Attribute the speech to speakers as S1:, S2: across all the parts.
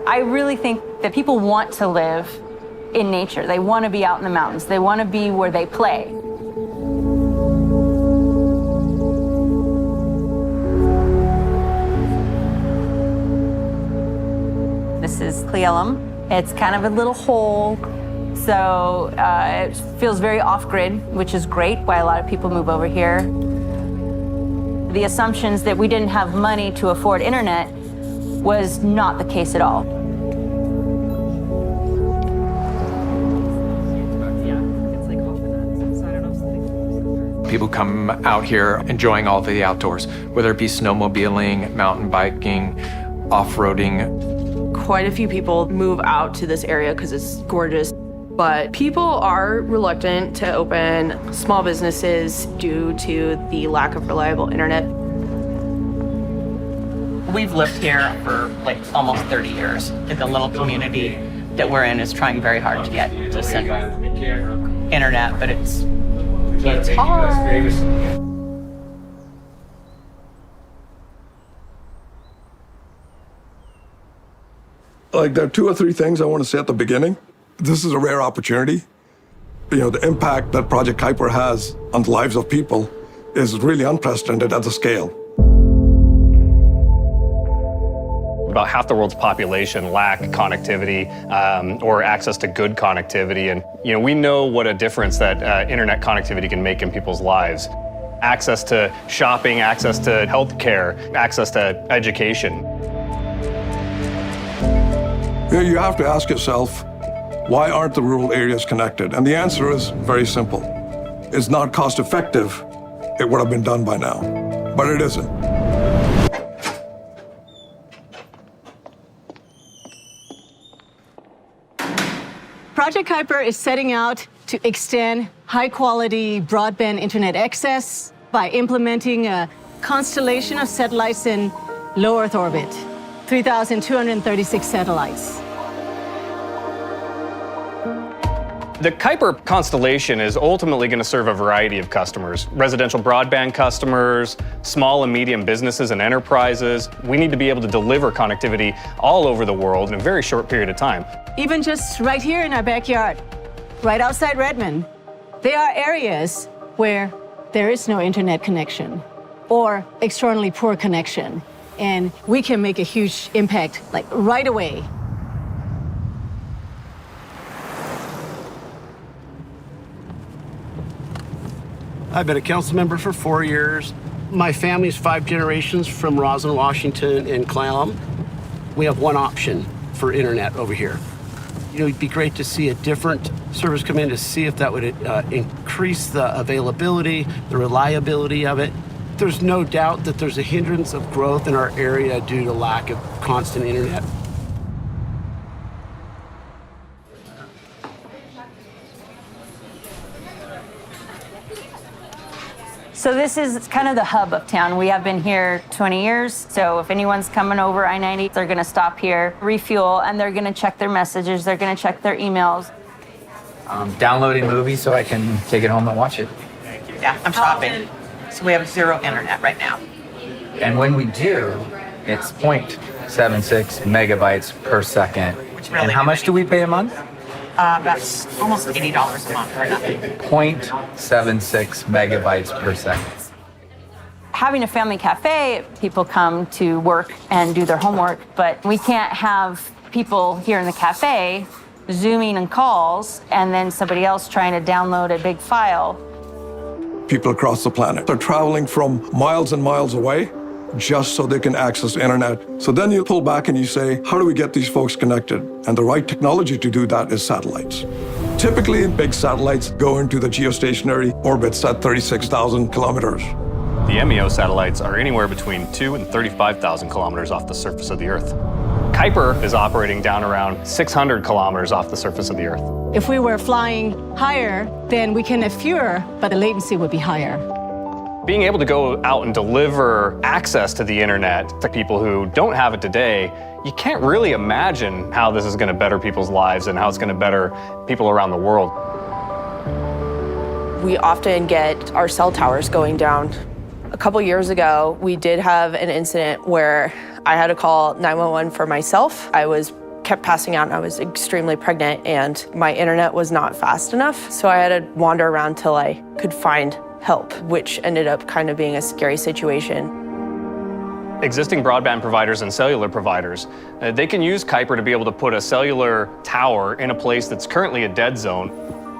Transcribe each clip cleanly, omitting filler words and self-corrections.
S1: I really think that people want to live in nature. They want to be out in the mountains. They want to be where they play. This is Kuiperlo. It's kind of a little hole, so it feels very off-grid, which is great, why a lot of people move over here. The assumptions that we didn't have money to afford internet was not the case at all.
S2: People come out here enjoying all the outdoors, whether it be snowmobiling, mountain biking, off-roading.
S3: Quite a few people move out to this area because it's gorgeous, but people are reluctant to open small businesses due to the lack of reliable internet.
S4: We've lived here for like almost 30 years. The little community that we're in is trying very hard to get to send internet, but it's hard.
S5: Like, there are 2 or 3 things I want to say at the beginning. This is a rare opportunity. You know, the impact that Project Kuiper has on the lives of people is really unprecedented at the scale.
S6: About half the world's population lack connectivity or access to good connectivity. And we know what a difference that internet connectivity can make in people's lives. Access to shopping, access to healthcare, access to education.
S5: You have to ask yourself, why aren't the rural areas connected? And the answer is very simple. It's not cost effective. It would have been done by now, but it isn't.
S7: Project Kuiper is setting out to extend high-quality broadband internet access by implementing a constellation of satellites in low Earth orbit, 3,236 satellites.
S6: The Kuiper constellation is ultimately going to serve a variety of customers. Residential broadband customers, small and medium businesses and enterprises. We need to be able to deliver connectivity all over the world in a very short period of time.
S7: Even just right here in our backyard, right outside Redmond, there are areas where there is no internet connection or extraordinarily poor connection. And we can make a huge impact, like right away.
S8: I've been a council member for 4 years. My family's 5 generations from Roslyn, Washington, and Clallam. We have one option for internet over here. It'd be great to see a different service come in to see if that would increase the availability, the reliability of it. There's no doubt that there's a hindrance of growth in our area due to lack of constant internet.
S1: So this is kind of the hub of town. We have been here 20 years, so if anyone's coming over I-90, they're gonna stop here, refuel, and they're gonna check their messages, they're gonna check their emails.
S9: Downloading movies so I can take it home and watch it.
S4: Yeah, I'm shopping. So we have 0 internet right now.
S9: And when we do, it's 0.76 megabytes per second.
S4: Which really
S9: and how much do we pay a month?
S4: That's almost $80 a month for nothing.
S9: 0.76 megabytes per second.
S1: Having a family cafe, people come to work and do their homework, but we can't have people here in the cafe zooming on calls and then somebody else trying to download a big file.
S5: People across the planet are traveling from miles and miles away just so they can access the internet. So then you pull back and you say, how do we get these folks connected? And the right technology to do that is satellites. Typically, big satellites go into the geostationary orbits at 36,000 kilometers.
S6: The MEO satellites are anywhere between 2 and 35,000 kilometers off the surface of the Earth. Kuiper is operating down around 600 kilometers off the surface of the Earth.
S7: If we were flying higher, then we can have fewer, but the latency would be higher.
S6: Being able to go out and deliver access to the internet to people who don't have it today, you can't really imagine how this is going to better people's lives and how it's going to better people around the world.
S3: We often get our cell towers going down. A couple years ago, we did have an incident where I had to call 911 for myself. I was kept passing out and I was extremely pregnant and my internet was not fast enough. So I had to wander around till I could find help, which ended up kind of being a scary situation.
S6: Existing broadband providers and cellular providers, they can use Kuiper to be able to put a cellular tower in a place that's currently a dead zone,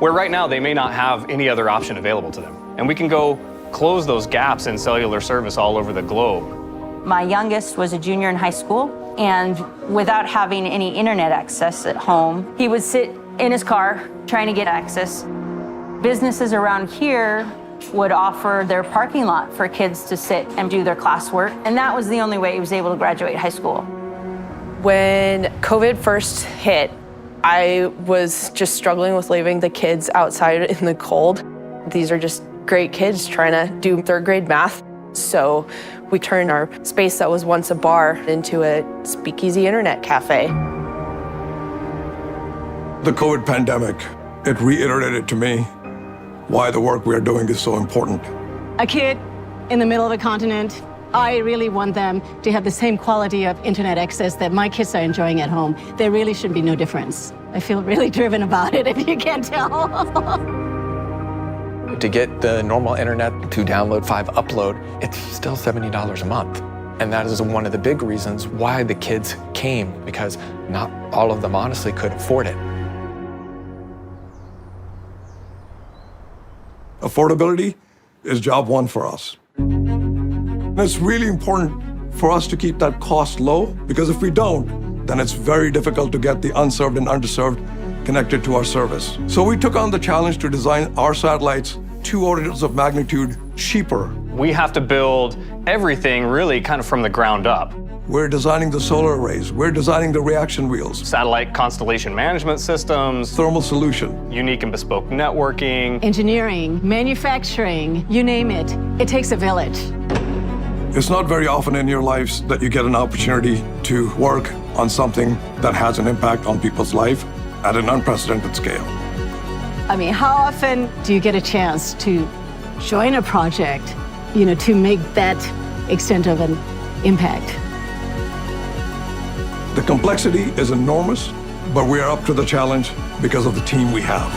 S6: where right now they may not have any other option available to them. And we can go close those gaps in cellular service all over the globe.
S1: My youngest was a junior in high school, and without having any internet access at home, he would sit in his car trying to get access. Businesses around here would offer their parking lot for kids to sit and do their classwork, and that was the only way he was able to graduate high school.
S3: When COVID first hit, I was just struggling with leaving the kids outside in the cold. These are just great kids trying to do third grade math. So we turned our space that was once a bar into a speakeasy internet cafe.
S5: The COVID pandemic, it reiterated to me why the work we are doing is so important.
S7: A kid in the middle of a continent, I really want them to have the same quality of internet access that my kids are enjoying at home. There really should be no difference. I feel really driven about it, if you can't tell.
S2: To get the normal internet to download 5 upload, it's still $70 a month. And that is one of the big reasons why the kids came, because not all of them honestly could afford it.
S5: Affordability is job one for us. And it's really important for us to keep that cost low, because if we don't, then it's very difficult to get the unserved and underserved connected to our service. So we took on the challenge to design our satellites 2 orders of magnitude cheaper.
S6: We have to build everything really kind of from the ground up.
S5: We're designing the solar arrays. We're designing the reaction wheels,
S6: Satellite constellation management systems,
S5: thermal solution.
S6: unique and bespoke networking.
S7: Engineering, manufacturing, you name it. It takes a village.
S5: It's not very often in your lives that you get an opportunity to work on something that has an impact on people's life at an unprecedented scale.
S7: I mean, how often do you get a chance to join a project, to make that extent of an impact?
S5: The complexity is enormous, but we are up to the challenge because of the team we have.